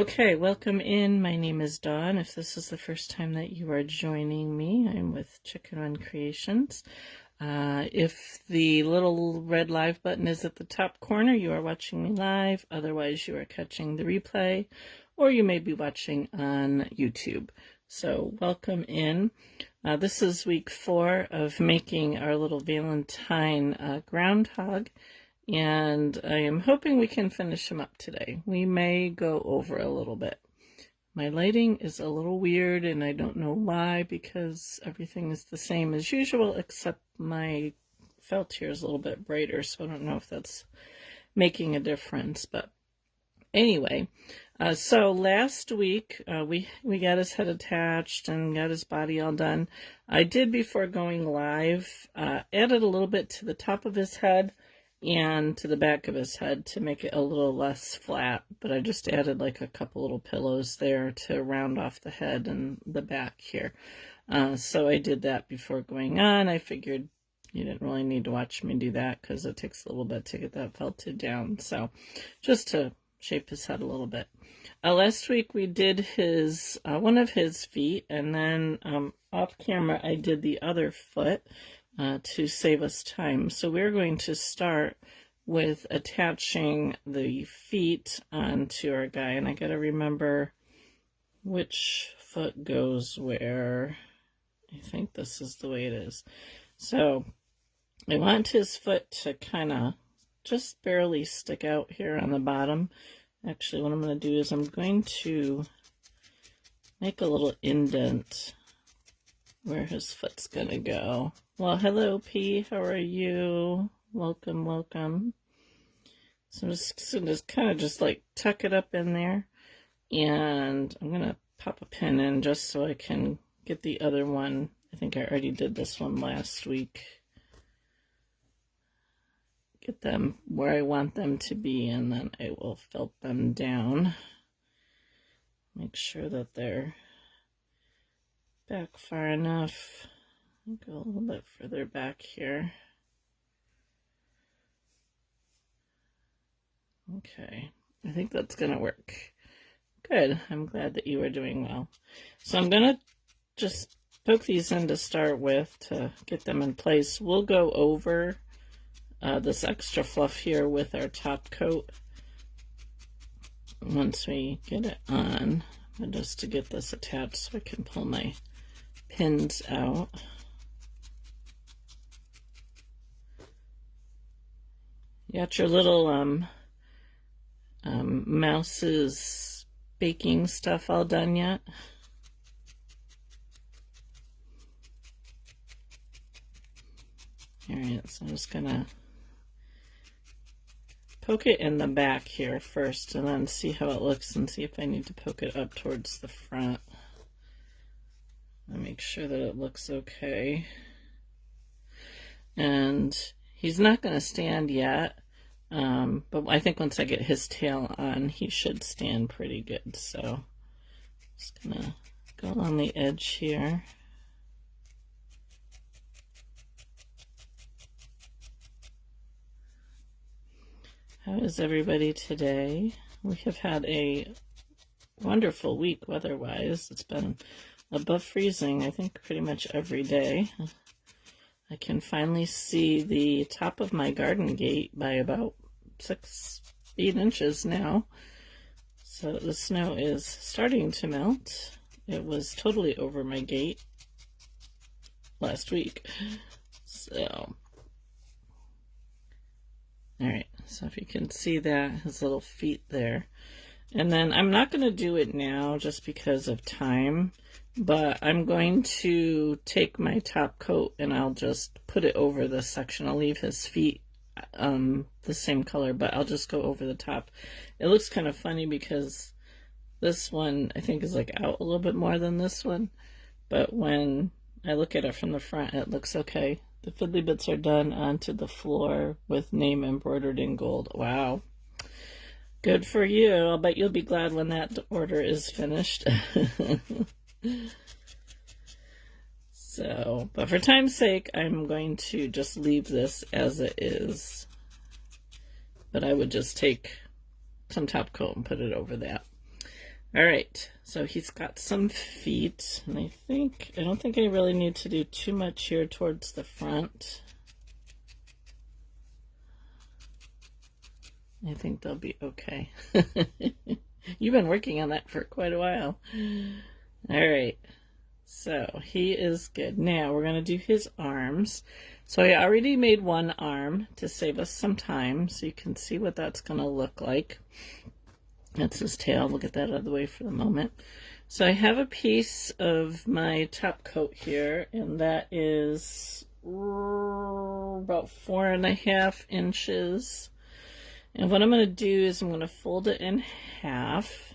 Okay, welcome in. My name is Dawn. If this is the first time that you are joining me, I'm with Chicken Run Creations. If the little red live button is at the top corner, you are watching me live. Otherwise, you are catching the replay, or you may be watching on YouTube. So welcome in. This is week 4 of making our little Valentine groundhog. And I am hoping we can finish him up today. We may go over a little bit. My lighting is a little weird, and I don't know why, because everything is the same as usual, except my felt here is a little bit brighter, so I don't know if that's making a difference. But anyway, so last week we got his head attached and got his body all done. I did, before going live, added a little bit to the top of his head and to the back of his head to make it a little less flat, but I just added like a couple little pillows there to round off the head and the back here. So I did that before going on. I figured you didn't really need to watch me do that because it takes a little bit to get that felted down. So just to shape his head a little bit. Last week we did his one of his feet, and then off camera I did the other foot. To save us time. So we're going to start with attaching the feet onto our guy, and I gotta remember which foot goes where. I think this is the way it is. So I want his foot to kind of just barely stick out here on the bottom. Actually, what I'm going to do is I'm going to make a little indent where his foot's gonna go. Well, hello, P. How are you? Welcome, welcome. So I'm just gonna kind of just like tuck it up in there, and I'm gonna pop a pin in just so I can get the other one. I think I already did this one last week. Get them where I want them to be, and then I will felt them down. Make sure that they're back far enough. Go a little bit further back here. Okay, I think that's gonna work. Good, I'm glad that you are doing well. So I'm gonna just poke these in to start with to get them in place. We'll go over this extra fluff here with our top coat once we get it on, and just to get this attached so I can pull my pins out. You got your little mouse's baking stuff all done yet? Alright, so I'm just gonna poke it in the back here first and then see how it looks and see if I need to poke it up towards the front. I'll make sure that it looks okay. And he's not going to stand yet, but I think once I get his tail on, he should stand pretty good. So just going to go along the edge here. How is everybody today? We have had a wonderful week weather-wise. It's been above freezing, I think, pretty much every day. I can finally see the top of my garden gate by about 8 inches now. So the snow is starting to melt. It was totally over my gate last week. So, alright, so if you can see that, his little feet there. And then I'm not going to do it now just because of time, but I'm going to take my top coat and I'll just put it over this section. I'll leave his feet the same color, but I'll just go over the top. It looks kind of funny because this one I think is like out a little bit more than this one, but when I look at it from the front, it looks okay. The fiddly bits are done onto the floor with name embroidered in gold. Wow. Good for you. I'll bet you'll be glad when that order is finished. So, but for time's sake, I'm going to just leave this as it is. But I would just take some top coat and put it over that. All right, so he's got some feet, and I don't think I really need to do too much here towards the front. I think they'll be okay. You've been working on that for quite a while. All right, so he is good. Now we're going to do his arms. So I already made one arm to save us some time, so you can see what that's going to look like. That's his tail. We'll get that out of the way for the moment. So I have a piece of my top coat here, and that is about 4.5 inches. And what I'm going to do is I'm going to fold it in half,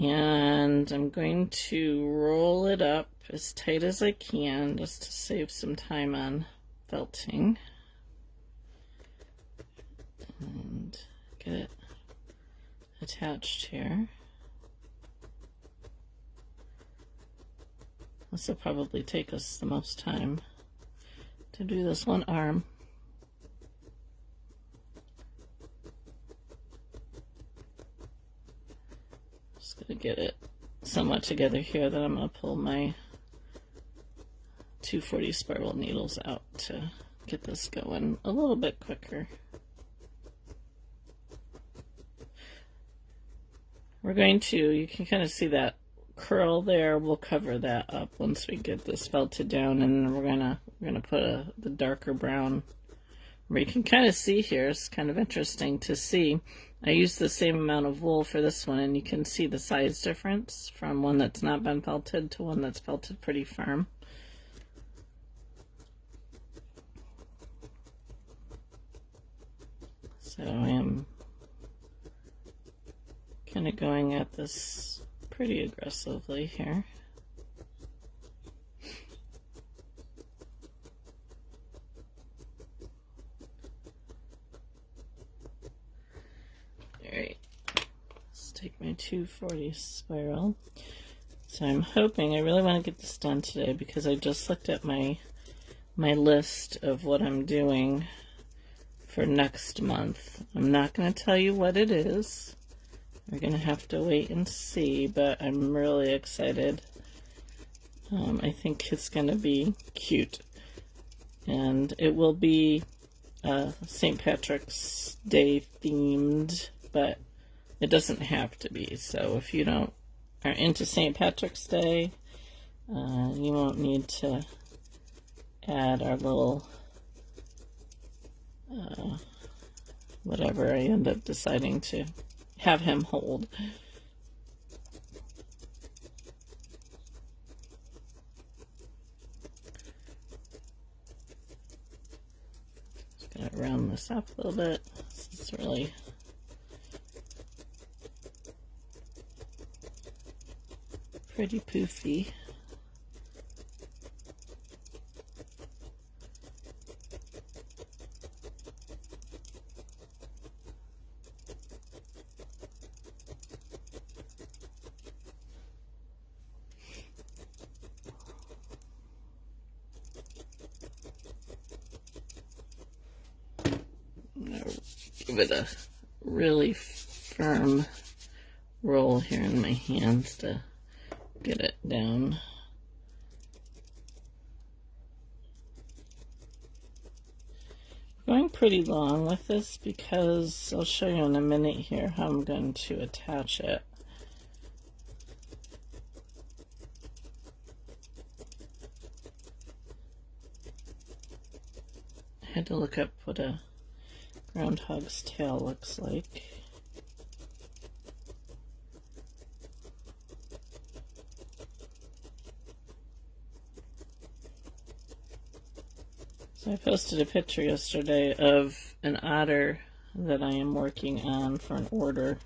and I'm going to roll it up as tight as I can just to save some time on felting. And get it attached here. This will probably take us the most time to do this one arm. Just gonna get it somewhat together here that I'm gonna pull my 240 spiral needles out to get this going a little bit quicker. We're going to, you can kind of see that curl there. We'll cover that up once we get this felted down, and we're gonna put the darker brown where you can kind of see here. It's kind of interesting to see. I used the same amount of wool for this one, and you can see the size difference from one that's not been felted to one that's felted pretty firm. So I am kind of going at this pretty aggressively here. Alright, let's take my 240 spiral. So I'm hoping, I really want to get this done today because I just looked at my list of what I'm doing for next month. I'm not going to tell you what it is. We're going to have to wait and see, but I'm really excited. I think it's going to be cute. And it will be St. Patrick's Day themed, but it doesn't have to be. So if you are into St. Patrick's Day, you won't need to add our little whatever I end up deciding to have him hold. Just gonna round this up a little bit. This is really pretty poofy. Give it a really firm roll here in my hands to get it down. I'm going pretty long with this because I'll show you in a minute here how I'm going to attach it. I had to look up what a groundhog's tail looks like. So I posted a picture yesterday of an otter that I am working on for an order.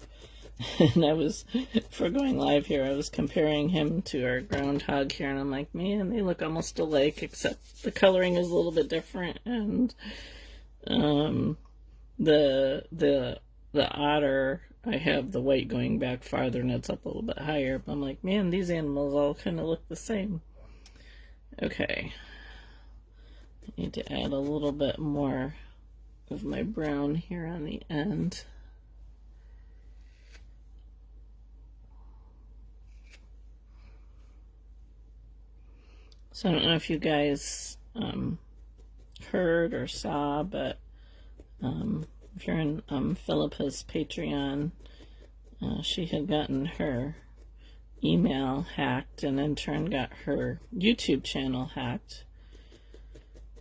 And I was, for going live here, I was comparing him to our groundhog here, and I'm like, man, they look almost alike, except the coloring is a little bit different, and the otter, I have the white going back farther and it's up a little bit higher, but I'm like, man, these animals all kind of look the same. Okay, I need to add a little bit more of my brown here on the end. So I don't know if you guys heard or saw, but if you're in Philippa's Patreon, she had gotten her email hacked and in turn got her YouTube channel hacked.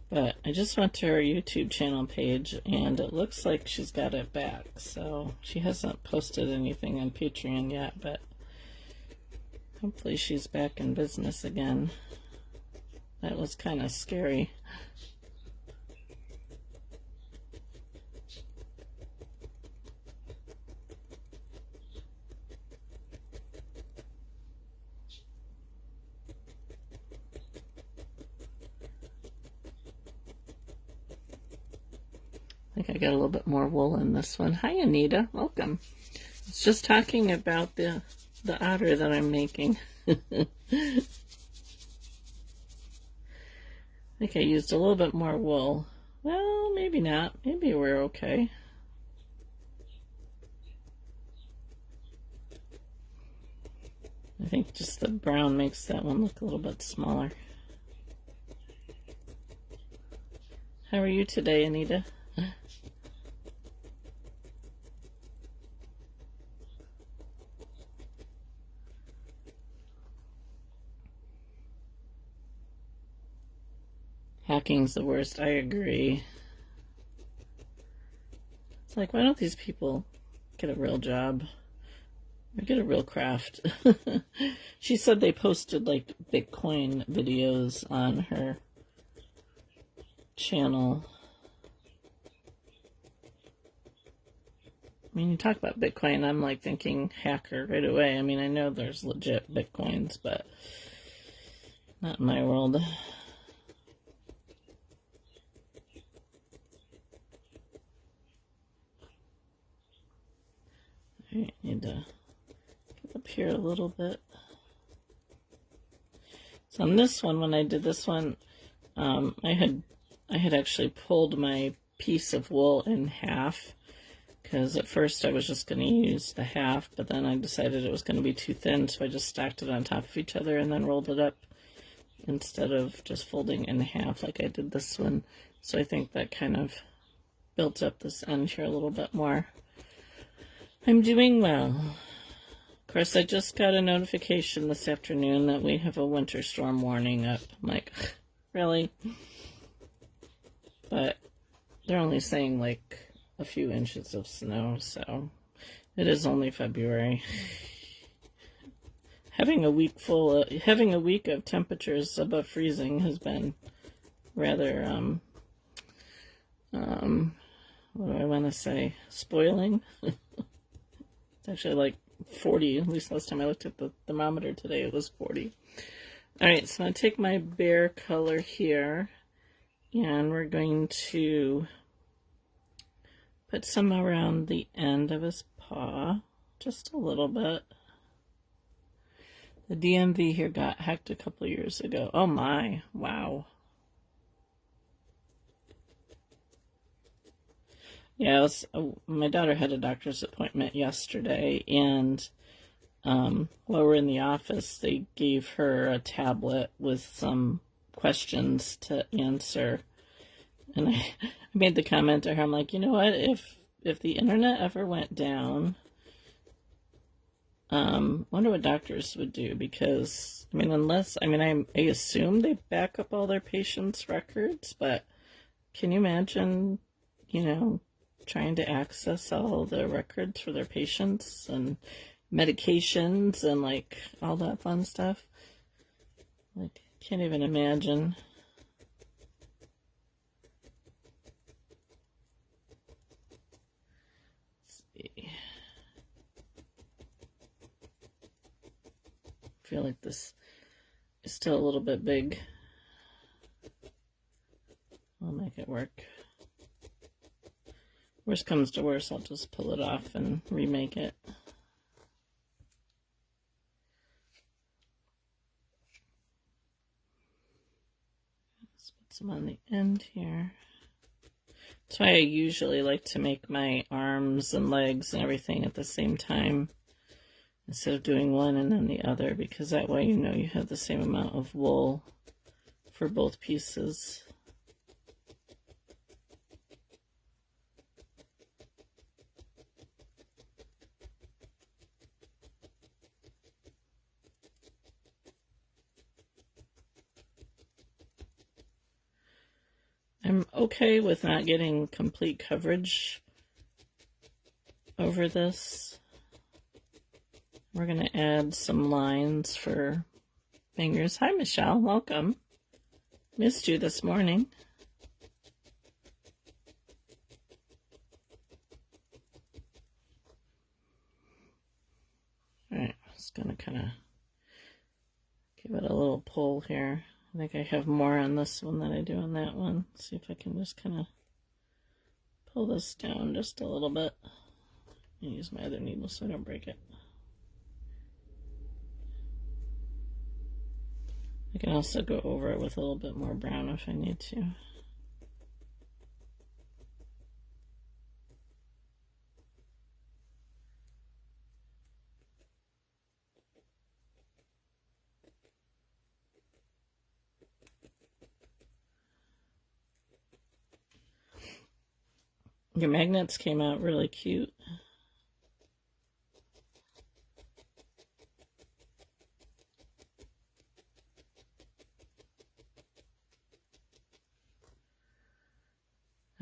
But I just went to her YouTube channel page and it looks like she's got it back. So she hasn't posted anything on Patreon yet, but hopefully she's back in business again. That was kind of scary. I think I got a little bit more wool in this one. Hi, Anita. Welcome. It's just talking about the otter that I'm making. I think I used a little bit more wool. Well, maybe not. Maybe we're okay. I think just the brown makes that one look a little bit smaller. How are you today, Anita? Hacking's the worst. I agree. It's like, why don't these people get a real job or get a real craft? She said they posted like Bitcoin videos on her channel. I mean, you talk about Bitcoin, I'm like thinking hacker right away. I mean, I know there's legit Bitcoins, but not in my world. I need to get up here a little bit. So on this one, when I did this one, I had actually pulled my piece of wool in half, because at first I was just going to use the half, but then I decided it was going to be too thin, so I just stacked it on top of each other and then rolled it up instead of just folding in half like I did this one. So I think that kind of built up this end here a little bit more. I'm doing well. Of course, I just got a notification this afternoon that we have a winter storm warning up. I'm like, really? But they're only saying like a few inches of snow, so it is only February. Having a week of temperatures above freezing has been rather what do I want to say? Spoiling. It's actually like 40, at least last time I looked at the thermometer today, it was 40. Alright, so I'm going to take my bear color here, and we're going to put some around the end of his paw, just a little bit. The DMV here got hacked a couple of years ago. Oh my, wow. Yeah, my daughter had a doctor's appointment yesterday, and while we're in the office, they gave her a tablet with some questions to answer. And I made the comment to her, I'm like, you know what, if the internet ever went down, wonder what doctors would do, because, I mean, I assume they back up all their patients' records, but can you imagine, you know, trying to access all the records for their patients and medications and like all that fun stuff? Like, can't even imagine. Let's see. I feel like this is still a little bit big. I'll make it work. Worst comes to worst, I'll just pull it off and remake it. Let's put some on the end here. That's why I usually like to make my arms and legs and everything at the same time, instead of doing one and then the other, because that way you know you have the same amount of wool for both pieces. I'm okay with not getting complete coverage over this. We're going to add some lines for fingers. Hi, Michelle. Welcome. Missed you this morning. All right, just going to kind of give it a little pull here. I think I have more on this one than I do on that one. See if I can just kind of pull this down just a little bit. And use my other needle so I don't break it. I can also go over it with a little bit more brown if I need to. Your magnets came out really cute.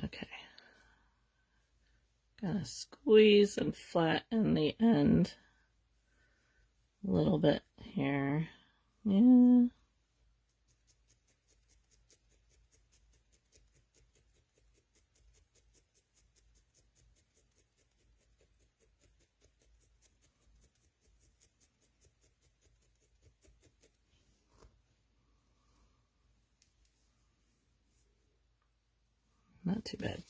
Okay. Gonna squeeze and flatten the end a little bit here. Yeah. Not too bad.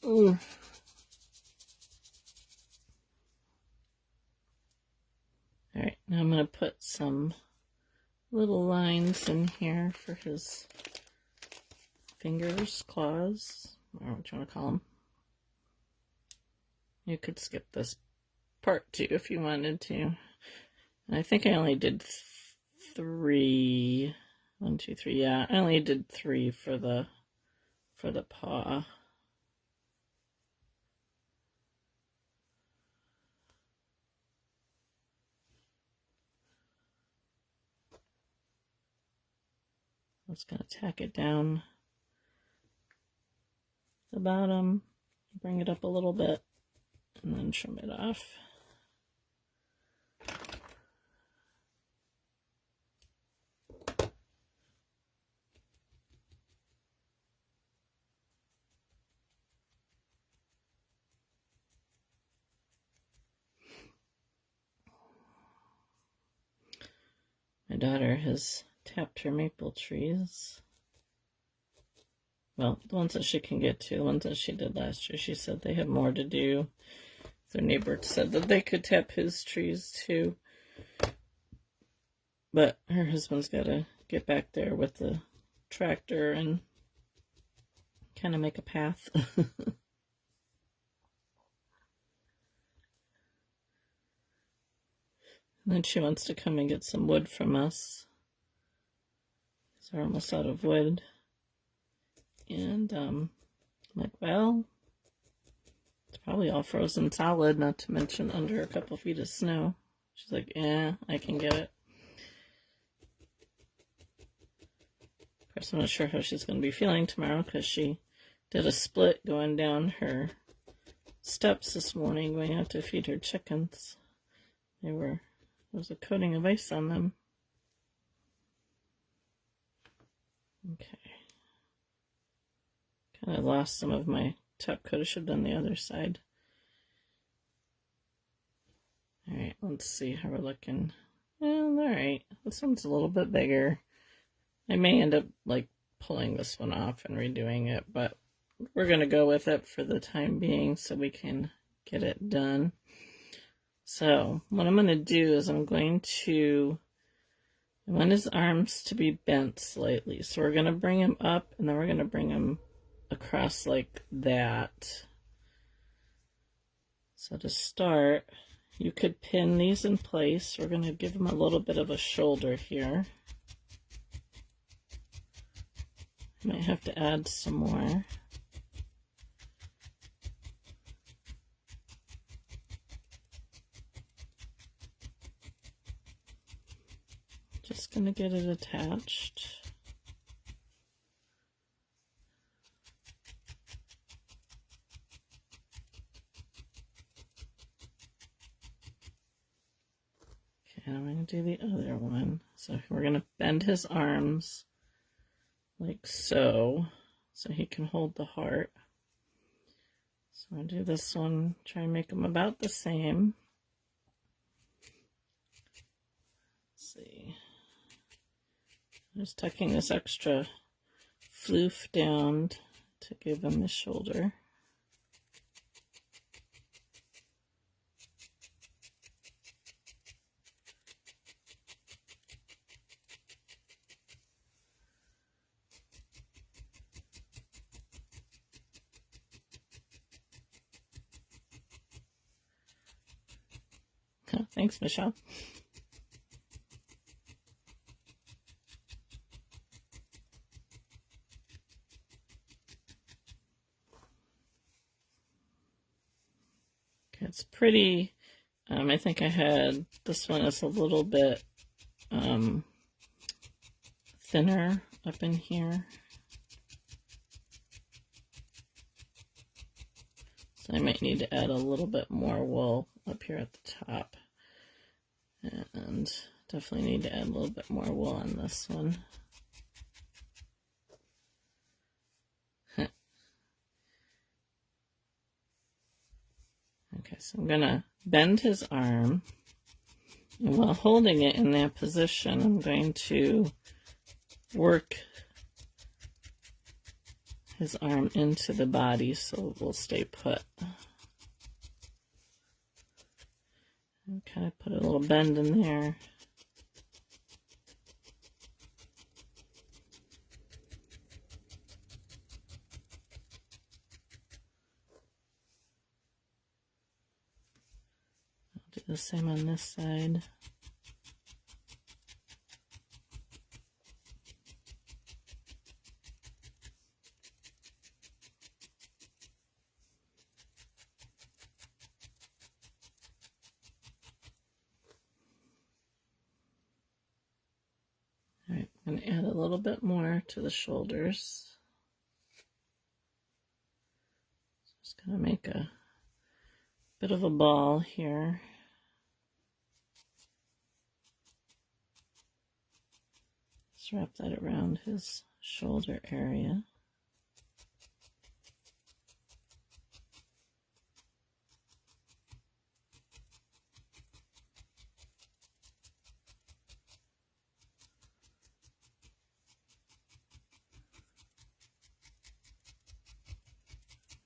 Ooh. All right, now I'm going to put some little lines in here for his fingers, claws, or what you want to call them. You could skip this part too if you wanted to. And I think I only did 3. 1, 2, 3. Yeah, I only did 3 for the paw. I'm just going to tack it down the bottom, bring it up a little bit, and then trim it off. My daughter has tapped her maple trees. Well, the ones that she can get to, the ones that she did last year, she said they have more to do. Their neighbor said that they could tap his trees too. But her husband's got to get back there with the tractor and kind of make a path. And then she wants to come and get some wood from us. So we're almost out of wood. And I'm like, well, it's probably all frozen solid, not to mention under a couple feet of snow. She's like, yeah, I can get it. Of course, I'm not sure how she's going to be feeling tomorrow because she did a split going down her steps this morning, going out to feed her chickens. There was a coating of ice on them. Okay. Kind of lost some of my top coat. I should have done the other side. Alright, let's see how we're looking. Well, alright. This one's a little bit bigger. I may end up like pulling this one off and redoing it, but we're going to go with it for the time being so we can get it done. So what I'm going to do is I want his arms to be bent slightly. So we're going to bring him up and then we're going to bring him across like that. So to start, you could pin these in place. We're going to give him a little bit of a shoulder here. I might have to add some more. Just gonna get it attached. Okay, I'm gonna do the other one. So we're gonna bend his arms like so he can hold the heart. So I'll do this one, try and make them about the same. Let's see. I'm just tucking this extra floof down to give him the shoulder. Oh, thanks, Michelle. Okay, it's pretty. I think I had this one is a little bit thinner up in here. So I might need to add a little bit more wool up here at the top. And definitely need to add a little bit more wool on this one. Okay, so I'm gonna bend his arm, and while holding it in that position, I'm going to work his arm into the body so it will stay put. And kind of put a little bend in there. I'll do the same on this side. Alright, I'm going to add a little bit more to the shoulders. Just going to make a bit of a ball here. Just wrap that around his shoulder area.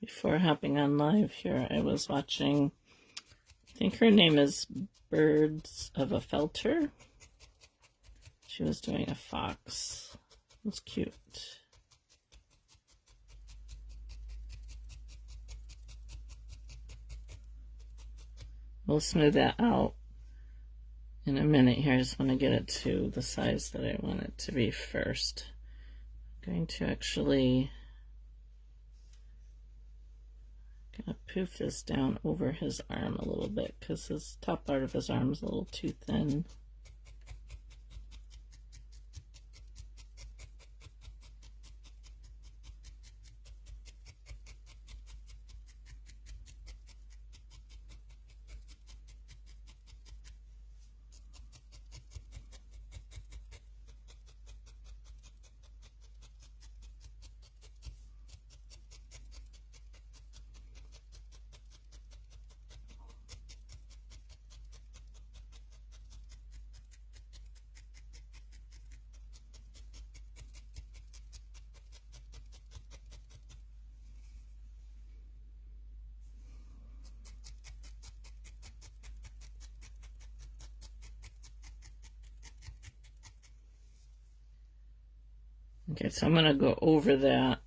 Before hopping on live here, I was watching, I think her name is Birds of a Felter. She was doing a fox. It was cute. We'll smooth that out in a minute here. I just want to get it to the size that I want it to be first. I'm going to actually kind of poof this down over his arm a little bit because his top part of his arm is a little too thin. Okay, so I'm going to go over that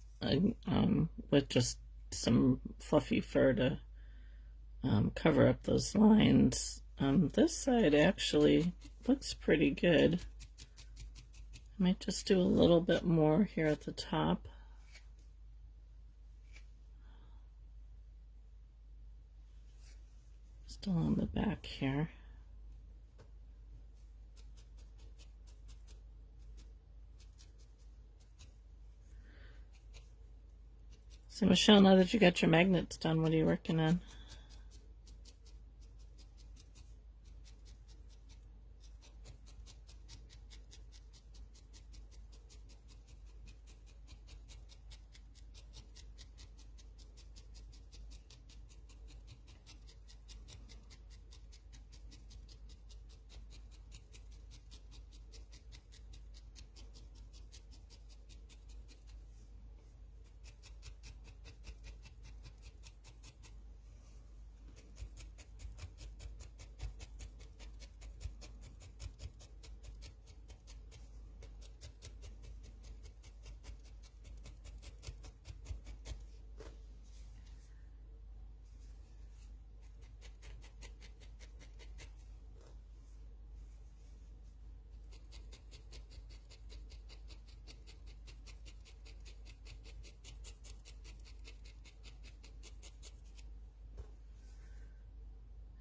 with just some fluffy fur to cover up those lines. This side actually looks pretty good. I might just do a little bit more here at the top. Still on the back here. So Michelle, now that you got your magnets done, what are you working on?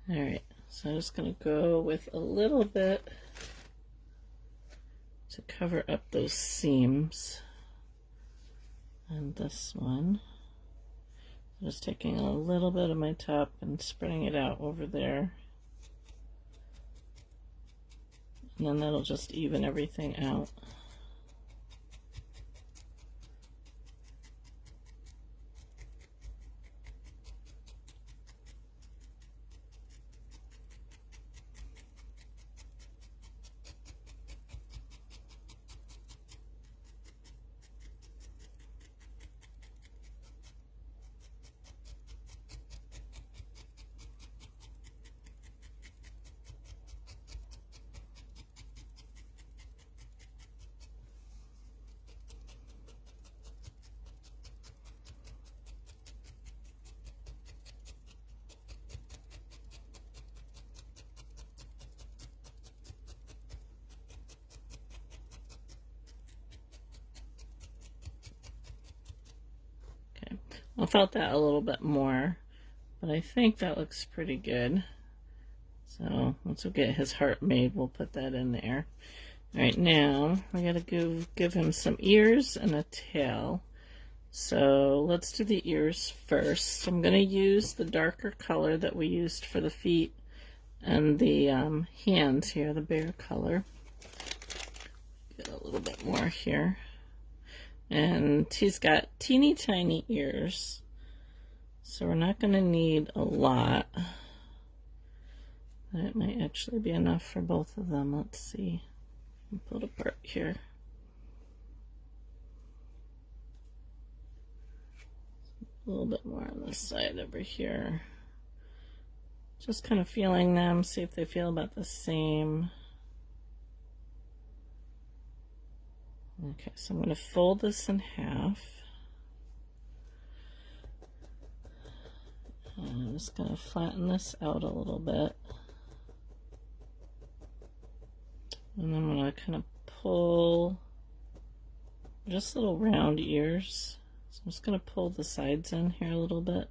Alright, so I'm just going to go with a little bit to cover up those seams. And this one, just taking a little bit of my top and spreading it out over there. And then that'll just even everything out. I felt that a little bit more, but I think that looks pretty good. So once we get his heart made, we'll put that in there. All right, now we gotta give him some ears and a tail. So let's do the ears first. I'm gonna use the darker color that we used for the feet and the hands here, the bear color. Get a little bit more here. And he's got teeny tiny ears, so we're not going to need a lot. That might actually be enough for both of them. Let's see. Pull it apart here. A little bit more on this side over here. Just kind of feeling them, see if they feel about the same. Okay, so I'm going to fold this in half. And I'm just going to flatten this out a little bit. And then I'm going to kind of pull just little round ears. So I'm just going to pull the sides in here a little bit.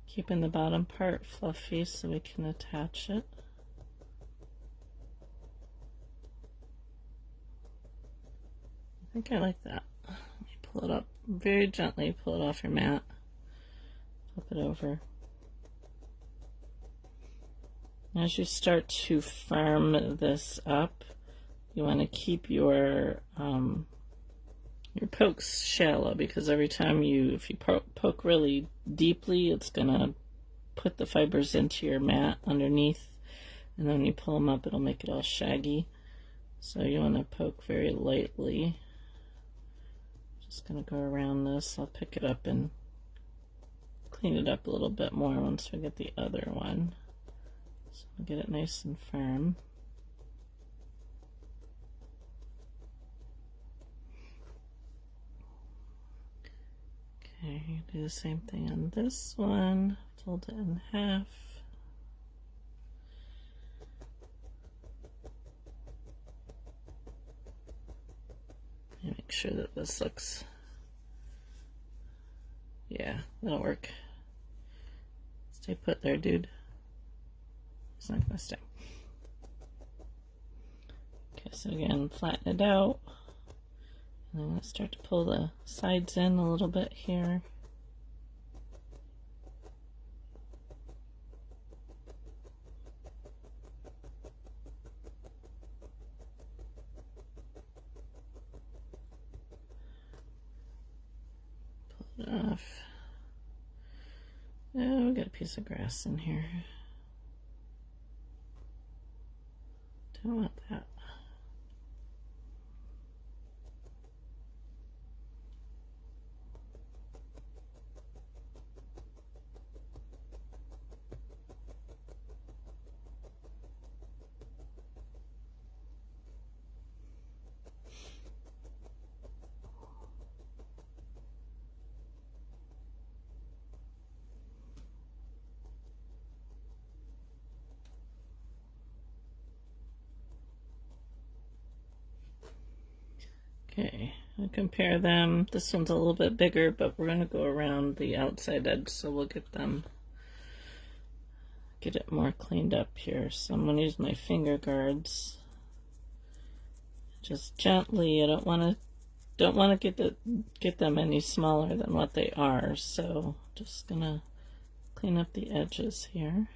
Keeping the bottom part fluffy so we can attach it. I think I like that. Let me pull it up very gently, pull it off your mat, flip it over. As you start to firm this up, you want to keep your pokes shallow, because every time if you poke really deeply, it's gonna put the fibers into your mat underneath, and then when you pull them up, it'll make it all shaggy. So you want to poke very lightly. Just gonna go around this. I'll pick it up and clean it up a little bit more once we get the other one. So I'll get it nice and firm. Okay, do the same thing on this one. Fold it in half. make sure that this looks, yeah, that'll work. Stay put there, dude. It's not gonna stay. Okay, so again, flatten it out. And I'm gonna start to pull the sides in a little bit here. Pull it off. Oh, we got a piece of grass in here. Don't want that. Okay, I'll compare them. This one's a little bit bigger, but we're going to go around the outside edge, so we'll get it more cleaned up here. So I'm going to use my finger guards, just gently. I don't want to get them any smaller than what they are. So just gonna clean up the edges here.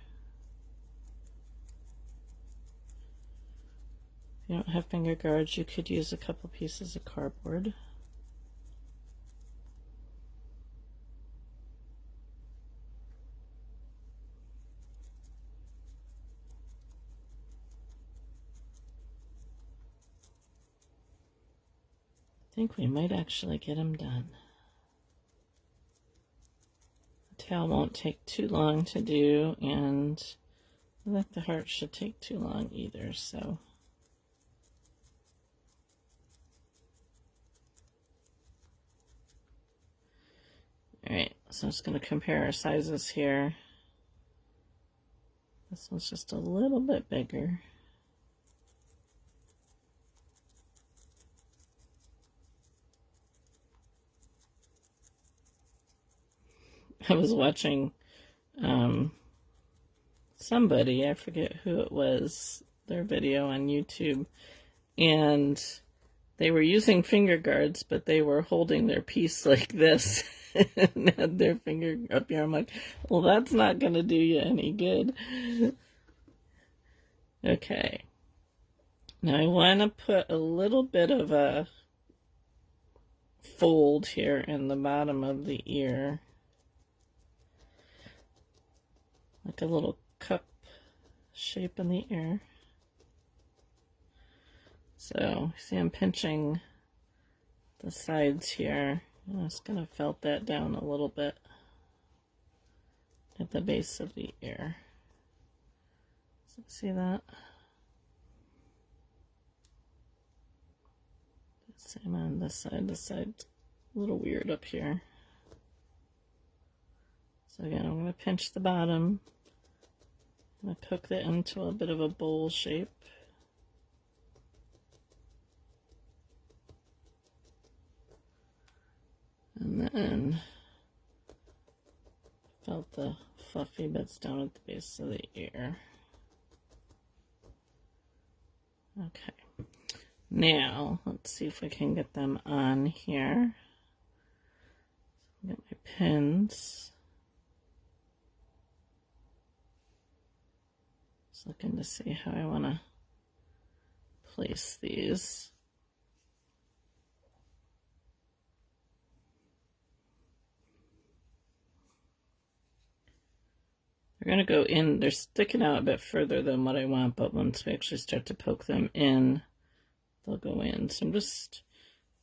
If you don't have finger guards, you could use a couple pieces of cardboard. I think we might actually get them done. The tail won't take too long to do, and I don't think the heart should take too long either, so. Alright, so I'm just going to compare our sizes here. This one's just a little bit bigger. I was watching somebody, I forget who it was, their video on YouTube, and they were using finger guards, but they were holding their piece like this and had their finger up here. I'm like, well, that's not going to do you any good. Okay. Now I want to put a little bit of a fold here in the bottom of the ear. Like a little cup shape in the ear. So, see, I'm pinching the sides here. I'm just going to felt that down a little bit at the base of the ear. So, see that? Same on this side. This side's a little weird up here. So again, I'm going to pinch the bottom. I'm going to poke that into a bit of a bowl shape. And then felt the fluffy bits down at the base of the ear. Okay. Now, let's see if we can get them on here. Get my pins. Just looking to see how I want to place these. They're going to go in, they're sticking out a bit further than what I want, but once we actually start to poke them in, they'll go in. So I'm just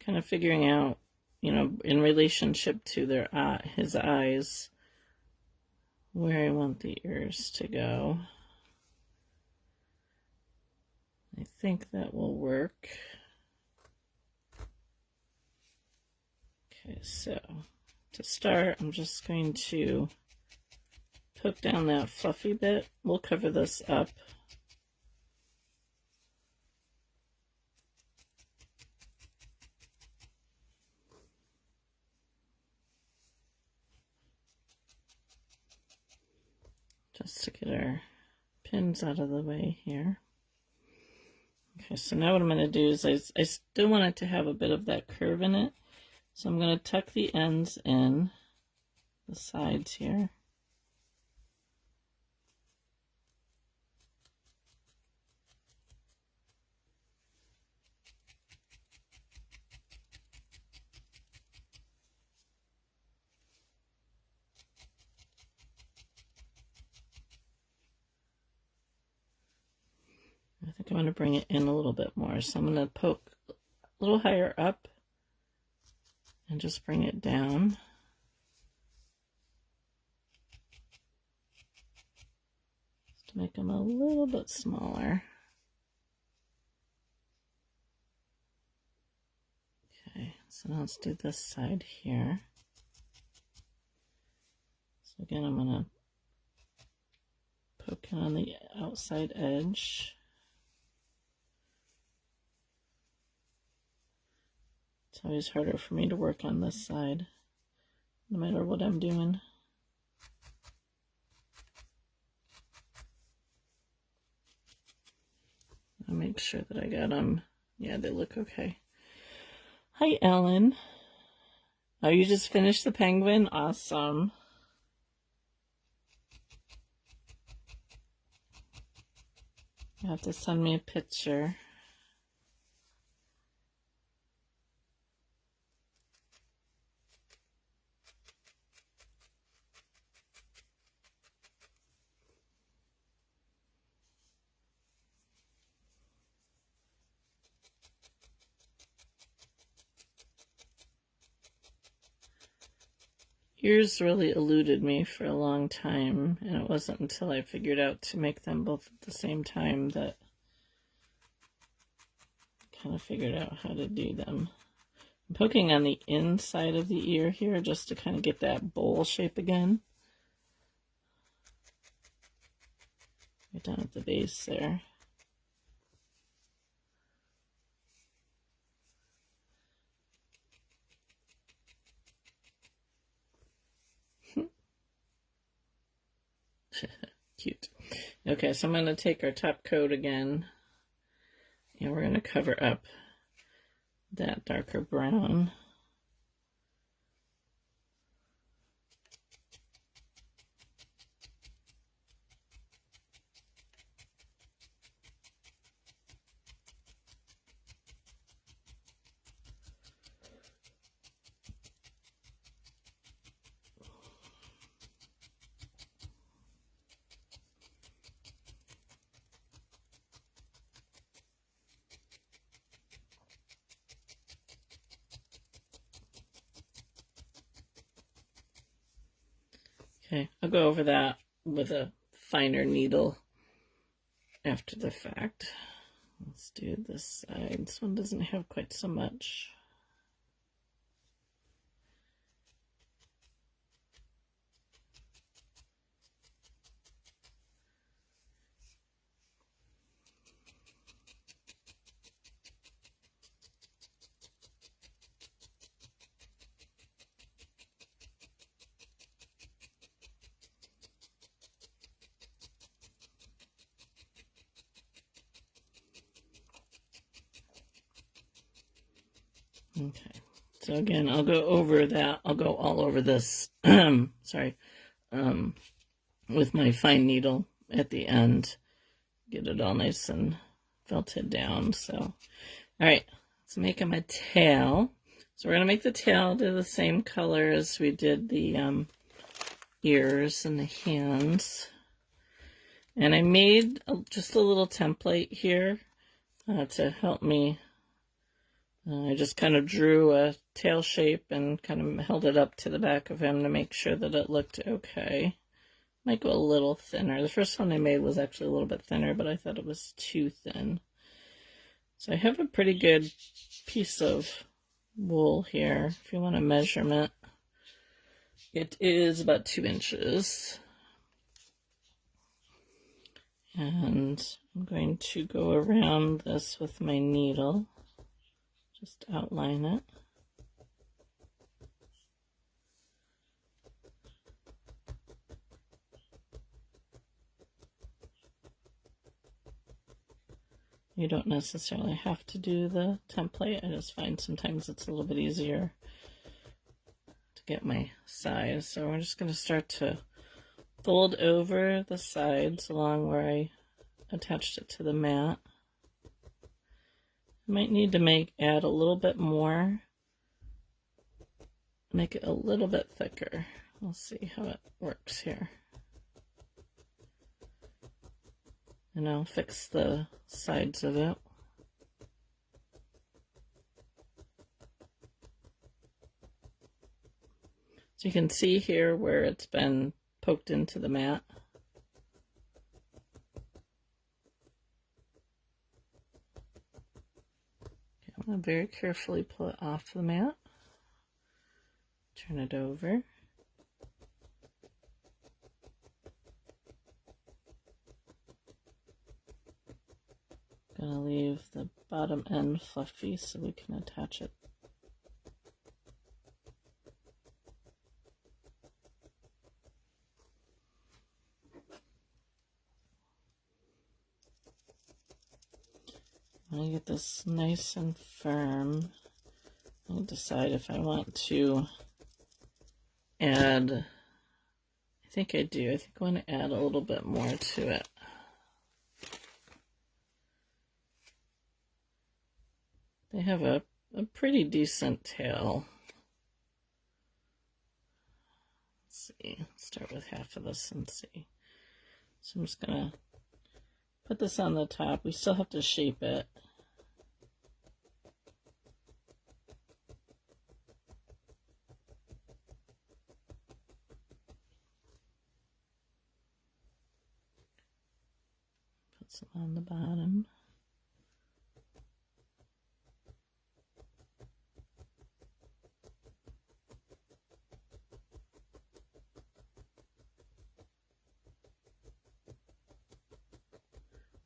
kind of figuring out, you know, in relationship to their his eyes, where I want the ears to go. I think that will work. Okay, so to start, I'm just going to poke down that fluffy bit. We'll cover this up. just to get our pins out of the way here. Okay, so now what I'm going to do is I still want it to have a bit of that curve in it. So I'm going to tuck the ends in, the sides here. I think I want to bring it in a little bit more. So I'm going to poke a little higher up and just bring it down. Just to make them a little bit smaller. Okay, so now let's do this side here. So again, I'm going to poke in on the outside edge. It's always harder for me to work on this side, no matter what I'm doing. I'll make sure that I got them. Yeah, they look okay. Hi, Ellen. Oh, you just finished the penguin? Awesome. You have to send me a picture. Ears really eluded me for a long time, and it wasn't until I figured out to make them both at the same time that I kind of figured out how to do them. I'm poking on the inside of the ear here just to kind of get that bowl shape again. Right down at the base there. Cute. Okay, so I'm going to take our top coat again, and we're going to cover up that darker brown. Okay, I'll go over that with a finer needle after the fact. Let's do this side. This one doesn't have quite so much. Okay, so again, I'll go over that. I'll go all over this, sorry, with my fine needle at the end. Get it all nice and felted down. So, all right, let's make him a tail. So we're going to make the tail do the same color as we did the ears and the hands. And I made just a little template here to help me. I just kind of drew a tail shape and kind of held it up to the back of him to make sure that it looked okay. Might go a little thinner. The first one I made was actually a little bit thinner, but I thought it was too thin. So I have a pretty good piece of wool here. If you want a measurement, it is about 2 inches. And I'm going to go around this with my needle. Just outline it. You don't necessarily have to do the template. I just find sometimes it's a little bit easier to get my size. So we're just going to start to fold over the sides along where I attached it to the mat. I might need to add a little bit more, make it a little bit thicker. We'll see how it works here. And I'll fix the sides of it. So you can see here where it's been poked into the mat. Okay, I'm going to very carefully pull it off the mat. Turn it over. Gonna leave the bottom end fluffy so we can attach it. I want to get this nice and firm. I'll decide if I want to add, I think I do. I think I want to add a little bit more to it. They have a pretty decent tail. Let's see, start with half of this and see. So I'm just gonna put this on the top. We still have to shape it. Put some on the bottom.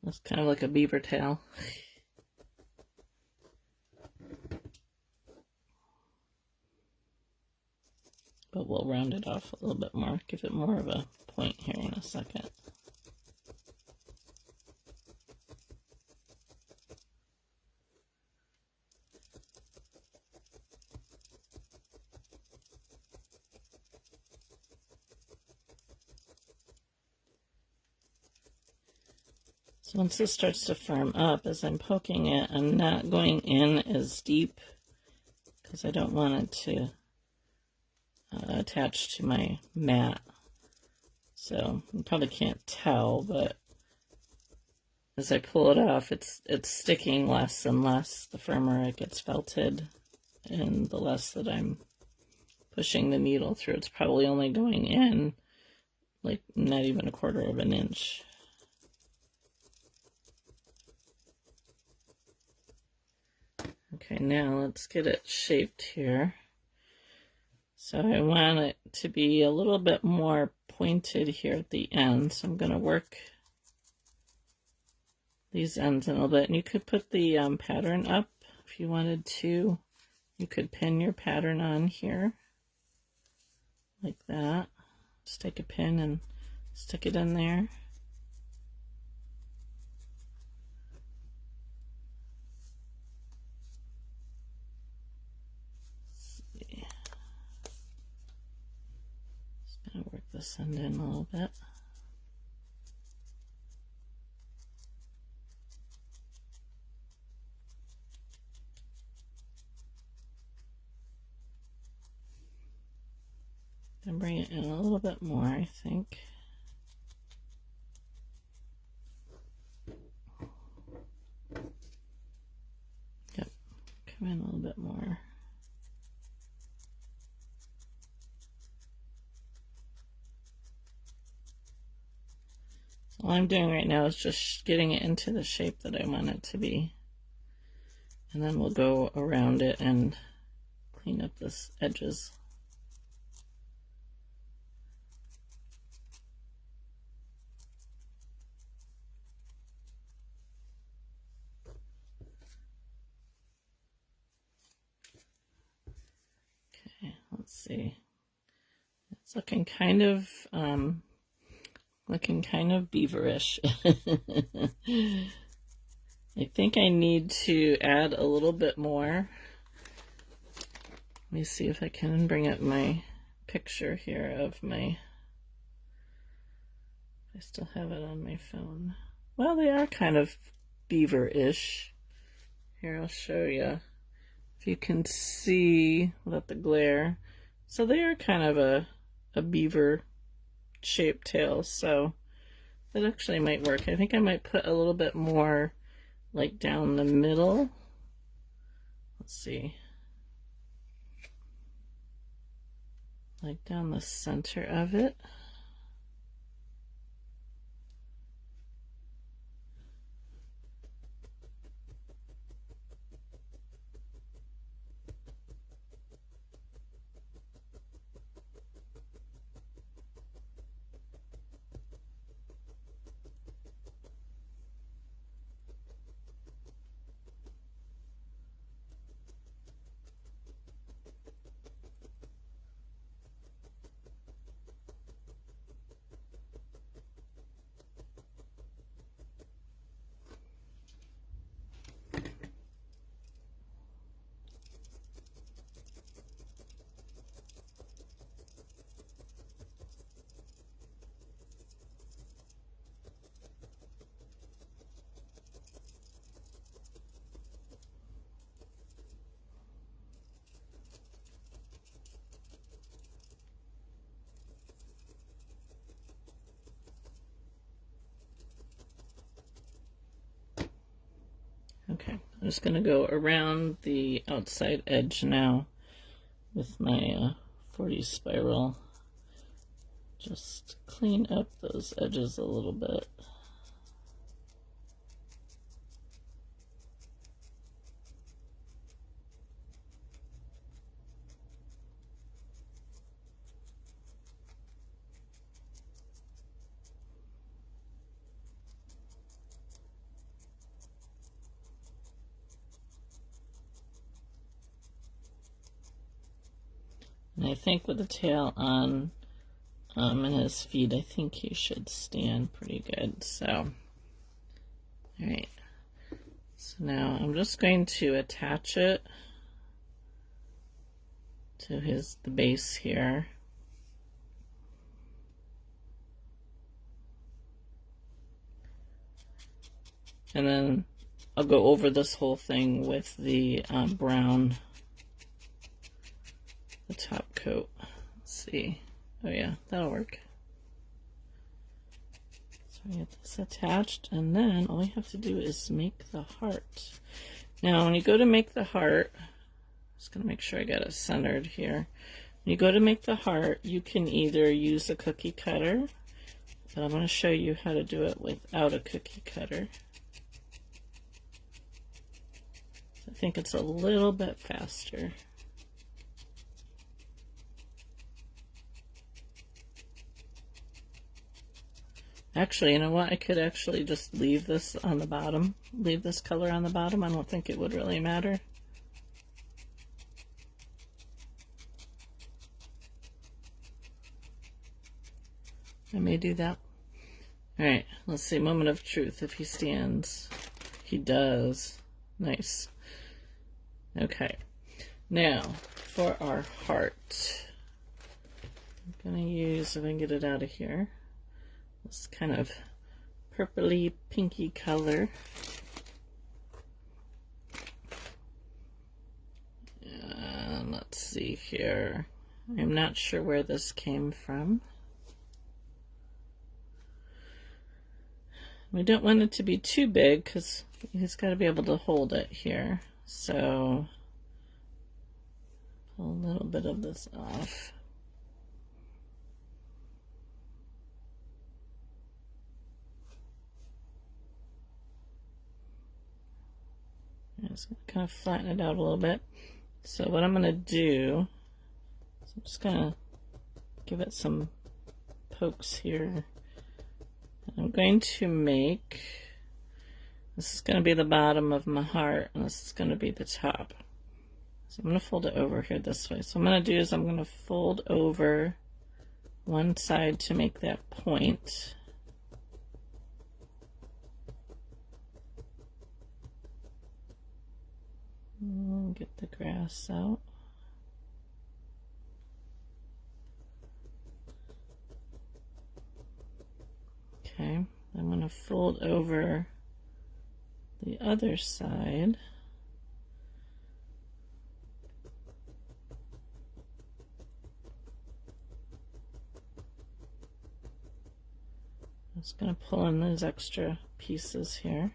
It's kind of like a beaver tail. But we'll round it off a little bit more, give it more of a point here in a second. So once this starts to firm up, as I'm poking it, I'm not going in as deep because I don't want it to attach to my mat. So you probably can't tell, but as I pull it off, it's sticking less and less. The firmer it gets felted, and the less that I'm pushing the needle through. It's probably only going in like not even a quarter of an inch. Okay, now let's get it shaped here. So I want it to be a little bit more pointed here at the end. So I'm going to work these ends a little bit. And you could put the pattern up if you wanted to. You could pin your pattern on here like that. Just take a pin and stick it in there. Work this end in a little bit. And bring it in a little bit more, I think. Yep, come in a little bit more. All I'm doing right now is just getting it into the shape that I want it to be. And then we'll go around it and clean up this edges. Okay, let's see. It's looking kind of beaverish. I think I need to add a little bit more. Let me see if I can bring up my picture here of my, I still have it on my phone. Well, they are kind of beaver-ish. Here, I'll show you. If you can see without the glare. So they are kind of a beaver-shaped tail, so that actually might work. I think I might put a little bit more like down the middle. Let's see. Like down the center of it. Okay, I'm just going to go around the outside edge now with my 40 spiral. Just clean up those edges a little bit. And I think with the tail on and his feet, I think he should stand pretty good. So, all right. So now I'm just going to attach it to the base here. And then I'll go over this whole thing with the brown, the top coat. Let's see. Oh yeah, that'll work. So I get this attached, and then all we have to do is make the heart. Now, when you go to make the heart, I'm just gonna make sure I got it centered here. When you go to make the heart, you can either use a cookie cutter, but I'm gonna show you how to do it without a cookie cutter. I think it's a little bit faster. Actually, you know what? I could actually just leave this on the bottom. Leave this color on the bottom. I don't think it would really matter. I may do that. Alright, let's see. Moment of truth. If he stands. He does. Nice. Okay. Now, for our heart. I'm going to use, if I can get it out of here, this kind of purpley pinky color. And let's see here. I'm not sure where this came from. We don't want it to be too big because he's got to be able to hold it here. So pull a little bit of this off. I'm just going to kind of flatten it out a little bit. So what I'm going to do is I'm just going to give it some pokes here. I'm going to make, this is going to be the bottom of my heart, and this is going to be the top. So I'm going to fold it over here this way. So what I'm going to do is I'm going to fold over one side to make that point. Get the grass out. Okay, I'm going to fold over the other side. I'm just going to pull in those extra pieces here.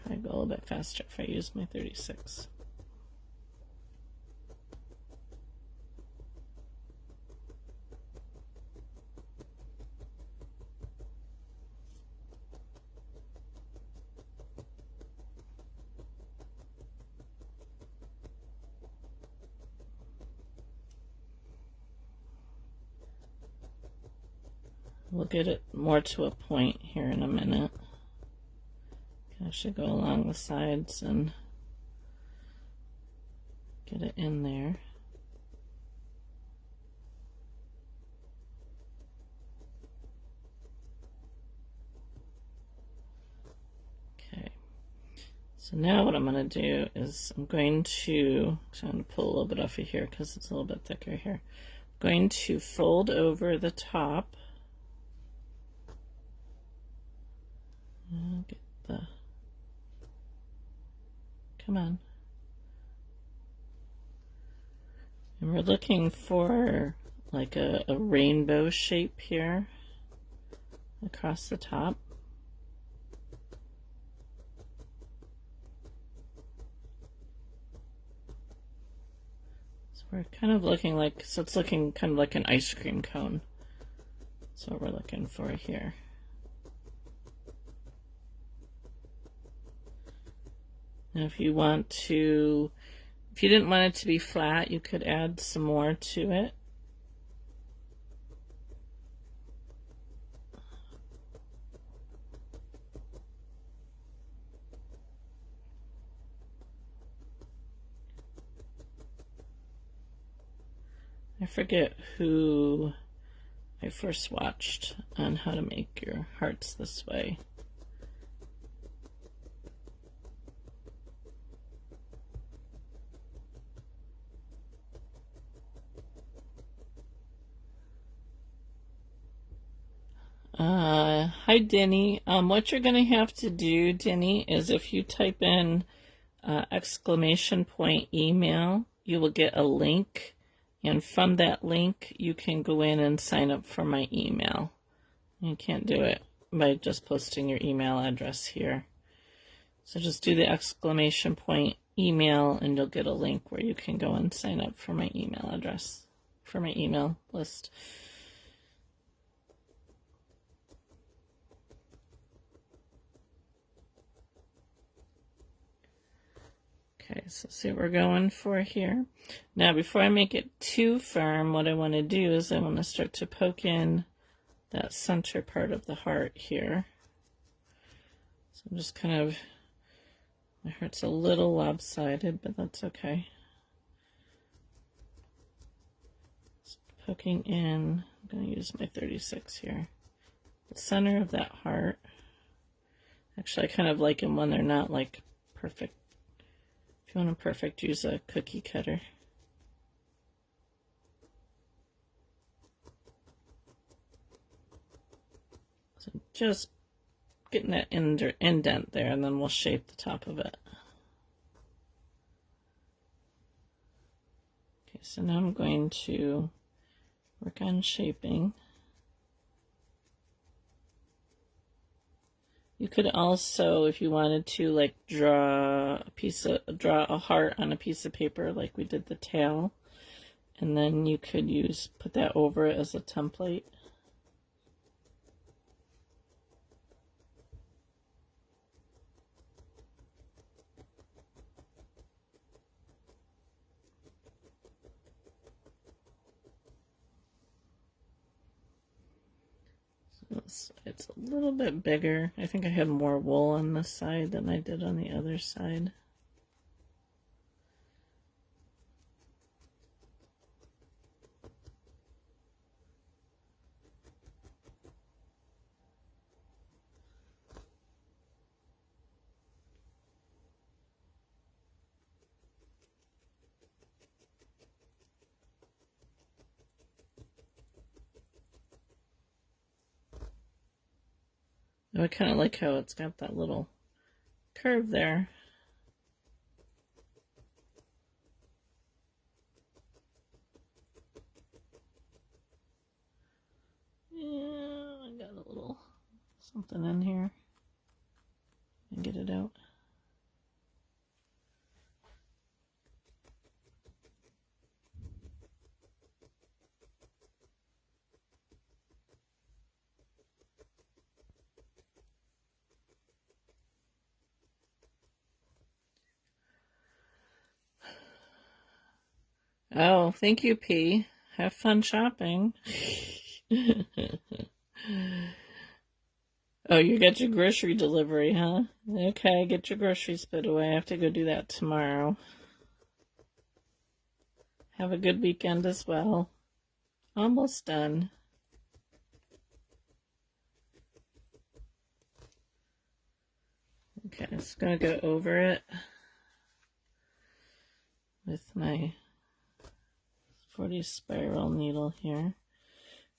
Probably go a little bit faster if I use my 36. We'll get it more to a point here in a minute. I should go along the sides and get it in there. Okay, so now what I'm going to do is I'm going to pull a little bit off of here because it's a little bit thicker here. I'm going to fold over the top. Get the, come on. And we're looking for like a rainbow shape here across the top. So we're kind of looking like, so it's looking kind of like an ice cream cone. That's what we're looking for here. Now if you want to, if you didn't want it to be flat, you could add some more to it. I forget who I first watched on how to make your hearts this way. Hi Denny. What you're going to have to do, Denny, is if you type in exclamation point email, you will get a link, and from that link you can go in and sign up for my email. You can't do it by just posting your email address here. So just do the exclamation point email and you'll get a link where you can go and sign up for my email address, for my email list. Okay, so see what we're going for here. Now before I make it too firm, what I want to do is I want to start to poke in that center part of the heart here. So I'm just kind of, my heart's a little lopsided, but that's okay. Just poking in, I'm going to use my 36 here. The center of that heart. Actually, I kind of like them when they're not like perfect. If you want them perfect, use a cookie cutter. So just getting that indent there, and then we'll shape the top of it. Okay, so now I'm going to work on shaping. You could also, if you wanted to, like draw a heart on a piece of paper, like we did the tail, and then you could put that over it as a template. It's a little bit bigger. I think I have more wool on this side than I did on the other side. I kind of like how it's got that little curve there. Yeah, I got a little something in here. And get it out. Oh, thank you, P. Have fun shopping. Oh, you got your grocery delivery, huh? Okay, get your groceries put away. I have to go do that tomorrow. Have a good weekend as well. Almost done. Okay, I'm just going to go over it with my 40 spiral needle here.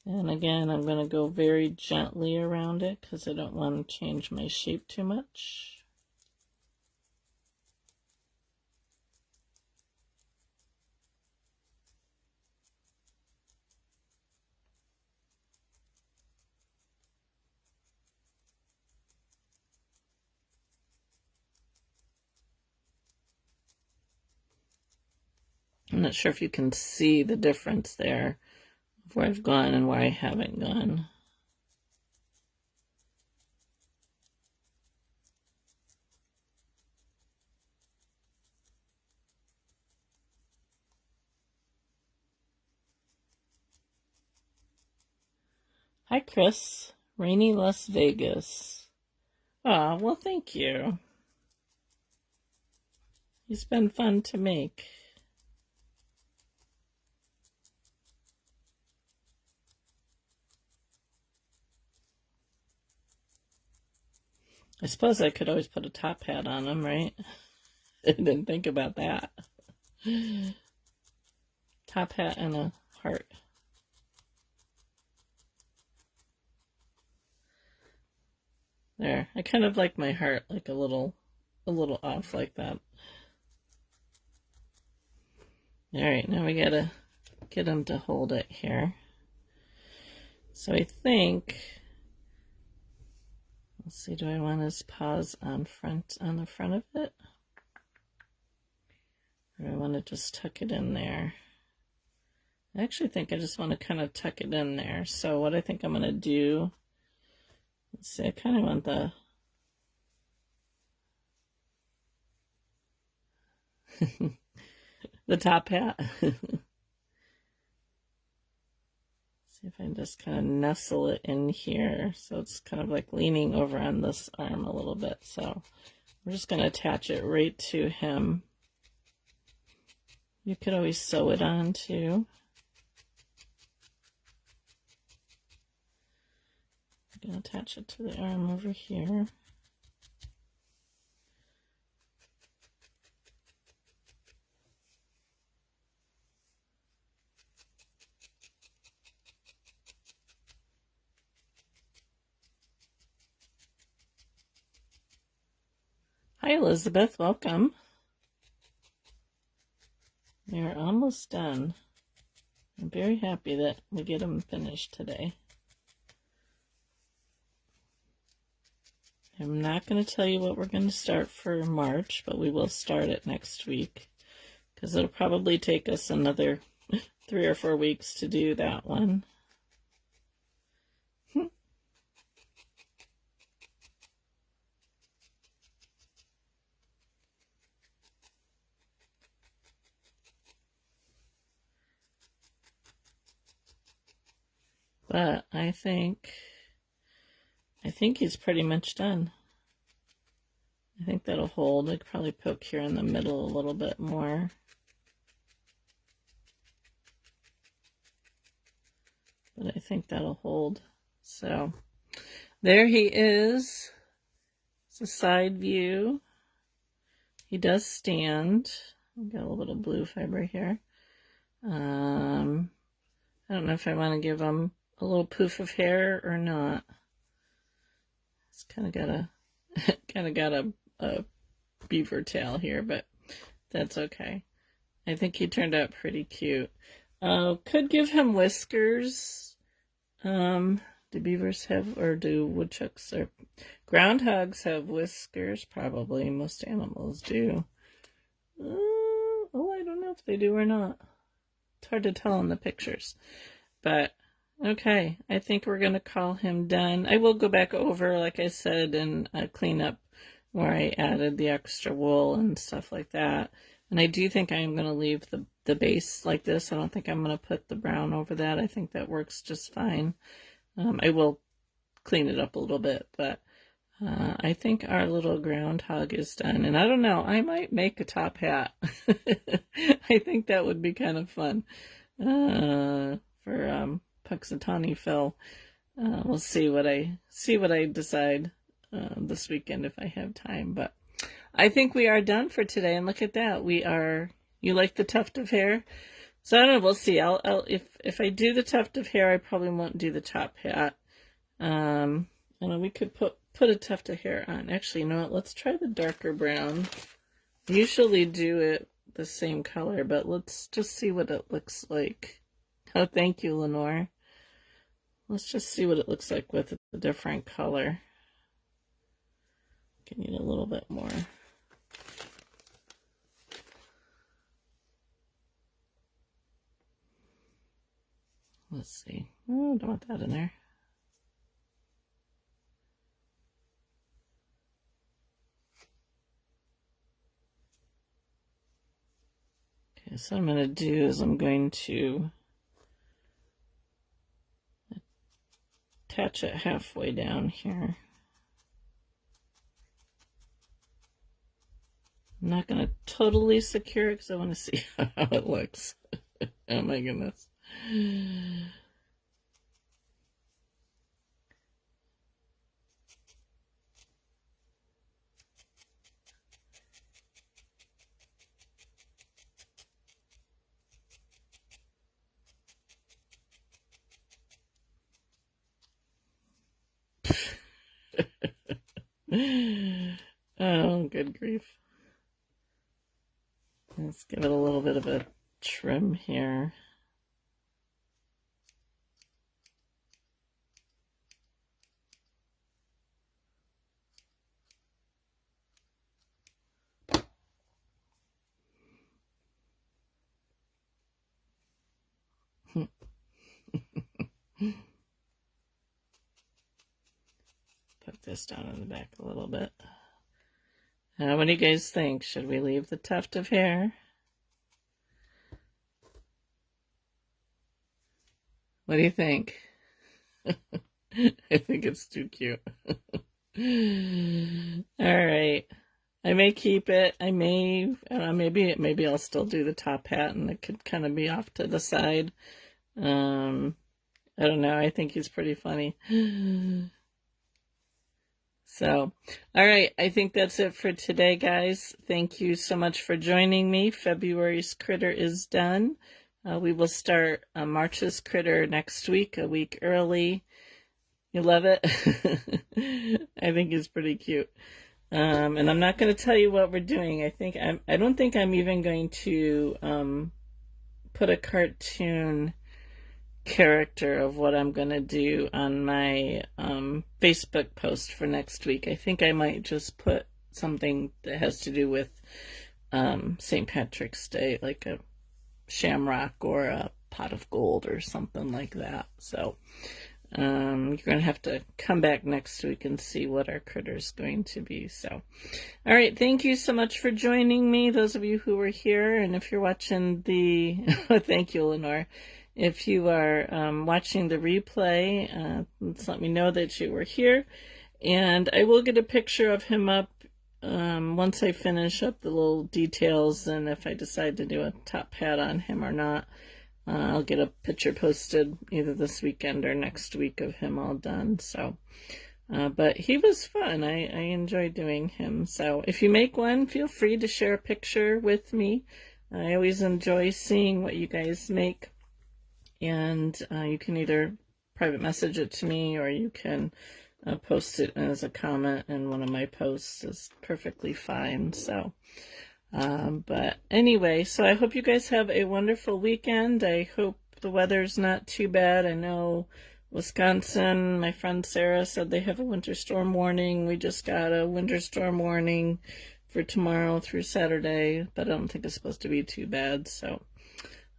And again, I'm going to go very gently around it because I don't want to change my shape too much. I'm not sure if you can see the difference there of where I've gone and where I haven't gone. Hi, Chris. Rainy Las Vegas. Ah, well, thank you. It's been fun to make. I suppose I could always put a top hat on them, right? I didn't think about that. Top hat and a heart. There. I kind of like my heart like a little off like that. Alright, now we gotta get him to hold it here. So I think, let's see, do I want his paws on the front of it? Or do I want to just tuck it in there? I actually think I just want to kind of tuck it in there. So what I think I'm going to do, let's see, I kind of want the top hat. See if I can just kind of nestle it in here. So it's kind of like leaning over on this arm a little bit. So we're just going to attach it right to him. You could always sew it on too. I'm going to attach it to the arm over here. Hi, Elizabeth. Welcome. They're almost done. I'm very happy that we get them finished today. I'm not going to tell you what we're going to start for March, but we will start it next week because it'll probably take us another 3 or 4 weeks to do that one. But I think he's pretty much done. I think that'll hold. I could probably poke here in the middle a little bit more. But I think that'll hold. So there he is. It's a side view. He does stand. I've got a little bit of blue fiber here. I don't know if I want to give him a little poof of hair or not. He's kind of got a a beaver tail here, but that's okay. I think he turned out pretty cute. Could give him whiskers. Do beavers have, or do woodchucks or groundhogs have whiskers? Probably. Most animals do. Oh, I don't know if they do or not. It's hard to tell in the pictures. But, okay, I think we're going to call him done. I will go back over, like I said, and clean up where I added the extra wool and stuff like that. And I do think I'm going to leave the base like this. I don't think I'm going to put the brown over that. I think that works just fine. I will clean it up a little bit, but I think our little groundhog is done. And I don't know, I might make a top hat. I think that would be kind of fun for Punxsutawney Phil. We'll see what I decide this weekend if I have time. But I think we are done for today. And look at that, you like the tuft of hair? So I don't know, we'll see. I'll if I do the tuft of hair, I probably won't do the top hat. And we could put a tuft of hair on. Actually, you know what? Let's try the darker brown. I usually do it the same color, but let's just see what it looks like. Oh, thank you, Lenore. Let's just see what it looks like with a different color. I need a little bit more. Let's see. Oh, don't want that in there. Okay, so what I'm going to do is I'm going to attach it halfway down here. I'm not going to totally secure it because I want to see how it looks. Oh my goodness. Oh, good grief. Let's give it a little bit of a trim here. Put this down in the back a little bit. What do you guys think? Should we leave the tuft of hair? What do you think? I think it's too cute. All right. I may keep it. I may, maybe I'll still do the top hat and it could kind of be off to the side. I don't know. I think he's pretty funny. So, all right. I think that's it for today, guys. Thank you so much for joining me. February's critter is done. We will start March's critter next week, a week early. You love it? I think it's pretty cute. And I'm not going to tell you what we're doing. I don't think I'm even going to put a cartoon character of what I'm going to do on my Facebook post for next week. I think I might just put something that has to do with St. Patrick's Day, like a shamrock or a pot of gold or something like that. So you're going to have to come back next week and see what our critter's going to be. So, all right. Thank you so much for joining me, those of you who were here. And if you're watching the, thank you, Lenore. If you are watching the replay, let me know that you were here. And I will get a picture of him up once I finish up the little details, and if I decide to do a top hat on him or not. I'll get a picture posted either this weekend or next week of him all done. So, but he was fun. I enjoyed doing him. So if you make one, feel free to share a picture with me. I always enjoy seeing what you guys make. And you can either private message it to me, or you can post it as a comment in one of my posts is perfectly fine. So, but anyway, so I hope you guys have a wonderful weekend. I hope the weather's not too bad. I know Wisconsin, my friend Sarah said they have a winter storm warning. We just got a winter storm warning for tomorrow through Saturday, but I don't think it's supposed to be too bad. So,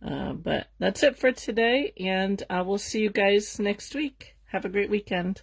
but that's it for today, and I will see you guys next week. Have a great weekend.